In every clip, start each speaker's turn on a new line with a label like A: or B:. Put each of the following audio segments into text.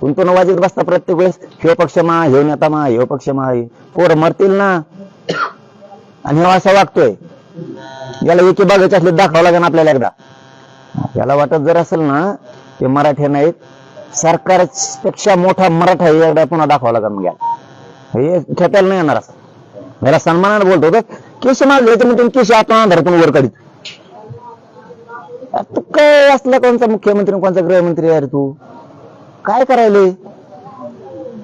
A: तुंतून वाजत बसता प्रत्येक वेळेस, हे पक्ष मा, हे नेता मा, हे पक्ष मा, पोरं मरतील ना. आणि हे असा वागतोय, याला एकी बागाचे असले दाखवावं लागेल आपल्याला एकदा. याला वाटत जर असेल ना ते मराठी नाहीत, सरकारपेक्षा मोठा मराठा एकदा पुन्हा दाखवावं लागेल. मग याला हे खेटायला नाही येणार. असं याला सन्मानाने बोलतो होतं, केस मागले तर मी केस आत्मा धरतून वर काढीत. तू काय असला कोणचा मुख्यमंत्री कोणचा गृहमंत्री यार, तू काय करायले?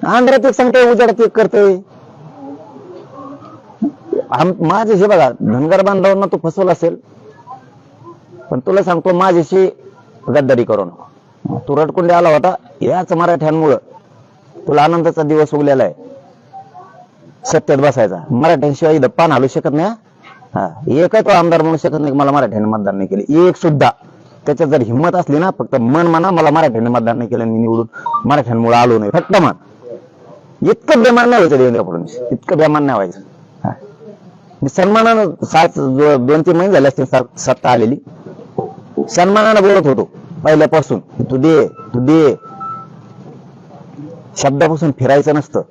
A: आंध्रात एक सांगतोय, उजाडात एक करतोय. माझे हे बघा, धनगर बांधवांना तू फसवला असेल, पण तुला सांगतो माझ्याशी गद्दारी करू नको. तू रडकुंडे आला होता याच मराठ्यांमुळं तुला आनंदाचा दिवस उगलेला आहे. सत्तेत बसायचा, मराठ्यांशिवाय इथं पान हलू शकत नाही. हा, एकच आमदार म्हणू शकत नाही मला मराठ्याने मतदान नाही केले, एक सुद्धा. त्याच्यात जर हिंमत असली ना, फक्त मन म्हणा मला मराठ्याने मतदान नाही केलं, मी निवडून मराठ्यांमुळे आलो नाही, फक्त मन. इतकं बेमान नाही व्हायचं देवेंद्र फडणवीस, इतकं बेमान नाही व्हायचं. मी सन्मानानं 2-3 महिने झाले असते सत्ता आलेली, सन्मानानं बोलत होतो पहिल्यापासून, तू दे तू दे. शब्दापासून फिरायचं नसतं.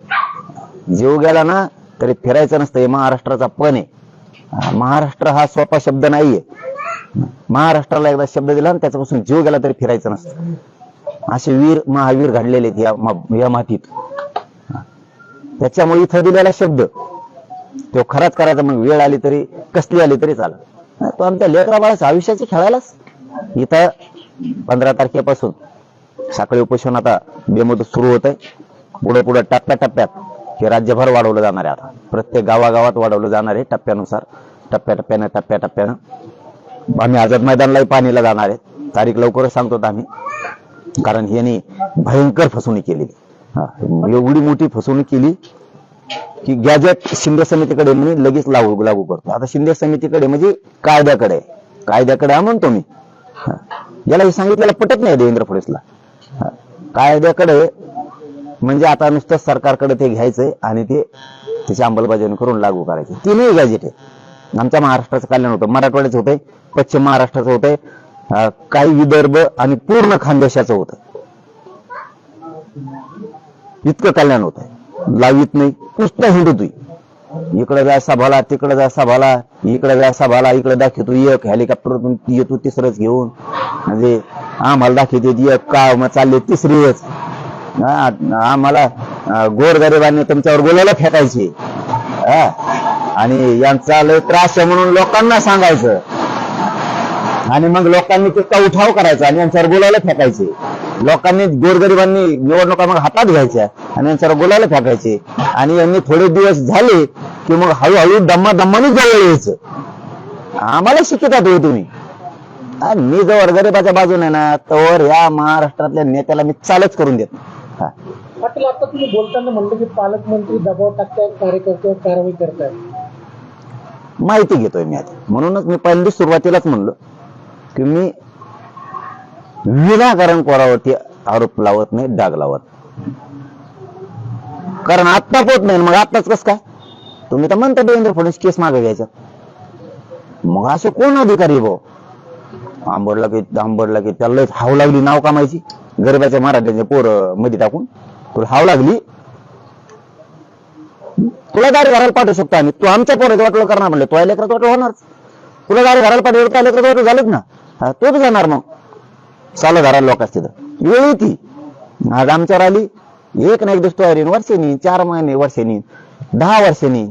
A: जीव गेला ना तरी फिरायचं नसतं. हे महाराष्ट्राचा पण आहे. महाराष्ट्र हा सोपा शब्द नाहीये. महाराष्ट्राला एकदा शब्द दिला ना त्याच्यापासून जीव गेला तरी फिरायचं नसतं. असे वीर महावीर घडलेले आहेत या मातीत. त्याच्यामुळे इथं दिलेला शब्द तो खराच करायचा. मग वेळ आली तरी कसली आली तरी चालेल. तो आमच्या लेकरा बाळाच्या आयुष्याची खेळायलाच. इथं 15 तारखेपासून साखळी उपोषण आता बेमुदत सुरू होत आहे. पुढे पुढे टप्प्याटप्प्यात हे राज्यभर वाढवलं जाणार आहे. आता प्रत्येक गावागावात वाढवलं जाणार आहे टप्प्यानुसार, टप्प्याटप्प्यानं. आम्ही आझाद मैदानलाही पाणीला जाणार आहे. तारीख लवकरच सांगतो आम्ही, कारण यांनी भयंकर फसवणूक केली. एवढी मोठी फसवणूक केली की गॅजेट शिंदे समितीकडे म्हणजे लगेच लागू करतो. आता शिंदे समितीकडे म्हणजे कायद्याकडे म्हणतो मी. याला हे सांगितलेलं पटत नाही देवेंद्र फडणवीसला. कायद्याकडे म्हणजे आता नुसतं सरकारकडे ते घ्यायचंय आणि ते त्याची अंमलबजावणी करून लागू करायचे. तीनही गॅजेट आहे. आमच्या महाराष्ट्राचं कल्याण होतं, मराठवाड्याचं होतंय, पश्चिम महाराष्ट्राचं होतंय, काही विदर्भ आणि पूर्ण खानदेशाचं होतं. इतकं कल्याण होत आहे. लावित नाही, नुसतं हिंडतोय. इकडे जाय सभाला, तिकडे जाय सभाला, इकडे जाय सभाला, इकडे दाखवतो एक हेलिकॉप्टर येतो तिसरंच घेऊन, म्हणजे आम्हाला दाखवते एक का मग चालले तिसरीच. आम्हाला गोरगरिबांनी तुमच्यावर बोलायला फेकायचे आणि यांचा लय त्रास आहे म्हणून लोकांना सांगायचं आणि मग लोकांनी तितका उठाव करायचा आणि यांच्यावर बोलायला फेकायचे. लोकांनी गोरगरिबांनी निवडणुका मग हातात घ्यायच्या आणि यांच्यावर बोलायला फेकायचे आणि यांनी थोडे दिवस झाले की मग हळूहळू दम्मानी जवळ यायचं. आम्हाला शिकतात हो तुम्ही. मी जवळ गरिबाच्या बाजूने ना तर या महाराष्ट्रातल्या नेत्याला मी चालच करून देत.
B: पाटील, आता तुम्ही बोलताना म्हणलं की पालकमंत्री दबाव टाकतायत, कार्यकर्त्यावर कारवाई करतायत.
A: माहिती घेतोय मी आता. म्हणूनच मी पहिल्यांदा सुरुवातीलाच म्हणलो की मी विनाकारण कोणावरती आरोप लावत नाही, डाग लावत. कारण आत्ता पोत नाही, मग आत्ताच कस काय? तुम्ही तर म्हणता देवेंद्र फडणवीस केस मागे घ्यायचा. मग असे कोण अधिकारी भाऊ? आंबडला की त्याला हाव लागली नाव कामायची, गरीबाच्या मराठ्यांचे पोर मध्ये टाकून तुला हाव लागली. तुला दारी घराला पाठवू शकतो आम्ही. तू आमच्या पोराचं वाटलं करणार म्हणलं, तुला लेकराचं वाटलं होणार. तुला दारी घराला पाठवलं त्या लेकराचं वाटलं झालंच ना, तो बी जाणार. मग चालू घराला लोक असते तर वेळ येते. आज आमच्यावर आली एक ना एक दिवस तयारी, वर्षांनी, 4 महिने, वर्षांनी, 10 वर्षांनी,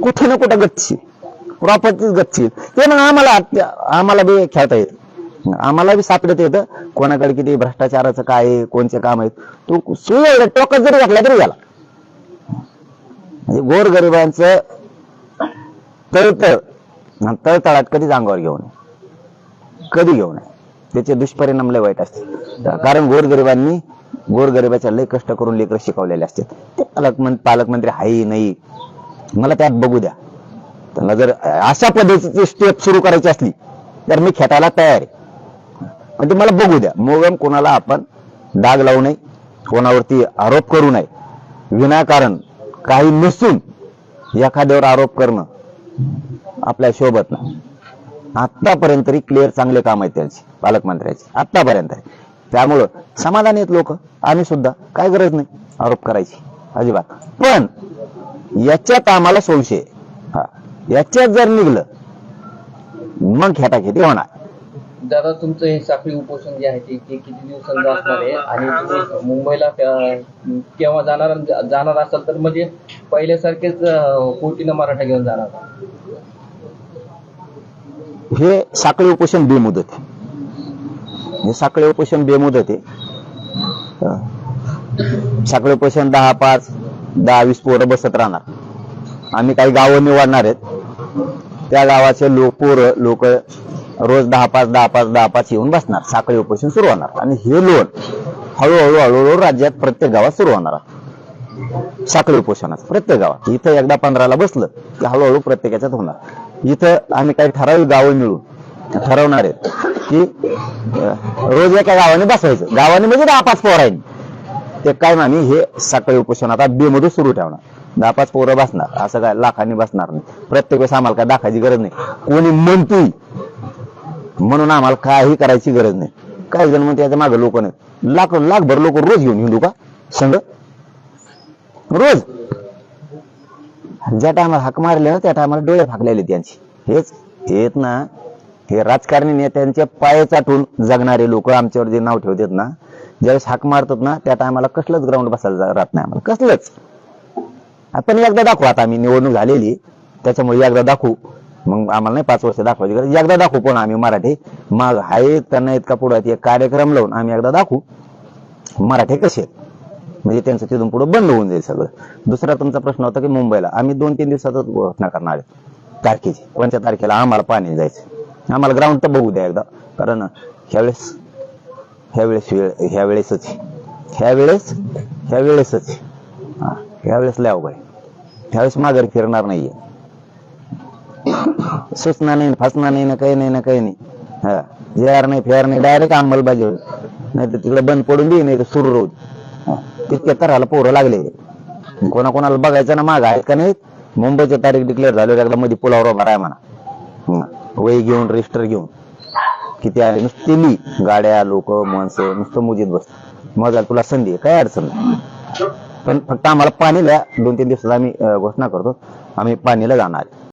A: कुठे ना कुठं गच्ची प्रॉपर्टीच गच्ची. ते मग आम्हाला बी खेळता येत, आम्हाला बी सापडत येतं कोणाकडे किती भ्रष्टाचाराचं काय आहे, कोणचे काम आहेत. तू सुय टोकत जरी घातला तरी झाला. म्हणजे गोरगरिबांचं तळतळात कधीच अंगावर घेऊ नये, कधी घेऊ नये. त्याचे दुष्परिणाम लय वाईट असते. कारण गोरगरिबाच्या लय कष्ट करून लेकर शिकवलेले असतात. ते पालकमंत्री हाही नाही, मला त्यात बघू द्या. त्यांना जर अशा पद्धतीची स्टेप सुरू करायची असली तर मी खेटायला तयार आहे. पण ते मला बघू द्या. मोगम कोणाला आपण डाग लावू नये, कोणावरती आरोप करू नये. विनाकारण काही नसून एखाद्यावर आरोप करणं आपल्या शोभत नाही. आतापर्यंत तरी क्लिअर चांगले काम आहेत त्यांचे पालकमंत्र्याचे. आतापर्यंत त्यामुळं समाधानी आहेत लोक, आम्ही सुद्धा, काय गरज नाही आरोप करायची अजिबात. पण याच्यात आम्हाला संशय आहे. हा, याच्यात जर निघलं मग खेटाखेटी होणार.
C: दादा, तुमचं हे साखळी उपोषण जे आहे ते किती दिवसांचं असणार आहे आणि तुम्ही मुंबईला केव्हा जाणार असाल तर म्हणजे पहिल्यासारखेच कोटीनं मराठा घेऊन जाणार?
A: हे साखळी उपोषण बेमुदत आहे. हे साखळी उपोषण बेमुदत आहे. साखळी उपोषण 10-5, 10-20 पोरं बसत राहणार. आम्ही काही गावं निवडणार आहेत, त्या गावाचे लोक रोज 10-5 येऊन बसणार. साखळी उपोषण सुरू होणार आणि हे लोन हळूहळू राज्यात प्रत्येक गावात सुरू होणार. साखळी उपोषणाचं प्रत्येक गावात. इथं एकदा 15ला बसलं की हळूहळू प्रत्येकाच्यात होणार. इथं आम्ही काही ठराविक गावं मिळून ठरवणार आहेत की रोज एका गावाने बसवायचं. गावाने म्हणजे 10-5 पोरांनी ते काय आम्ही हे साखळी उपोषण आता बेमध्ये सुरू ठेवणार. 10-5 पोरं बसणार, असं काय लाखांनी बसणार नाही. प्रत्येक वेळेस आम्हाला काय दाखायची गरज नाही. कोणी म्हणतोय म्हणून आम्हाला काही करायची गरज नाही. काही जण म्हणते याच्या मागे लोक नाहीत. लाखभर लोक रोज घेऊन हिंदू का संघ रोज? ज्या टायमाला हाक मारले ना त्या टायमाला डोळे फाकलेले त्यांची. हेच हेच ना, हे राजकारणी नेत्यांच्या पाय चाटून जगणारे लोक आमच्यावर जे नाव ठेवतात ना, ज्यावेळेस हाक मारतात ना त्या टायमाला कसलंच ग्राउंड बसायला राहत नाही आम्हाला, कसलंच. आपण एकदा दाखवू, आता आम्ही निवडणूक झालेली त्याच्यामुळे एकदा दाखवू, मग आम्हाला नाही 5 वर्ष दाखवायची गरज. एकदा दाखवू पण आम्ही मराठी मग आहेत त्यांना इतका पुढे एक कार्यक्रम लावून आम्ही एकदा दाखवू मराठी कसे आहेत, म्हणजे त्यांचं तिथून पुढे बंद होऊन जाईल सगळं. दुसरा तुमचा प्रश्न होता की मुंबईला आम्ही 2-3 दिवसातच घोषणा करणार आहे तारखेची. 5 तारखेला आम्हाला पाणी जायचं. आम्हाला ग्राउंड तर बघू द्या एकदा, कारण ह्यावेळेस लय अवघड आहे. ह्यावेळेस माघारी फिरणार नाहीये. सुचना नाही, फसना नाही ना, काही नाही. हा, जेआर नाही, फेअर नाही, डायरेक्ट अंमलबजावणी होईल. नाही तर तिकडे बंद पडून दे, नाही तर सुरू राहू दे. तितक्या तराला पोरं लागले. कोणाकोणाला बघायचं ना माग आहेत का नाहीत. मुंबईची तारीख डिक्लेअर झाली, एकदा मध्ये पुलावर उभा राहा म्हणा, वही घेऊन रजिस्टर घेऊन. किती आहे नुसती मी गाड्या लोक माणसं नुसतं मुजीत बसतो. मग तुला संधी आहे, काय अडचण नाही. पण फक्त आम्हाला पाणीला 2-3 दिवसात आम्ही घोषणा करतो, आम्ही पाणीला जाणार.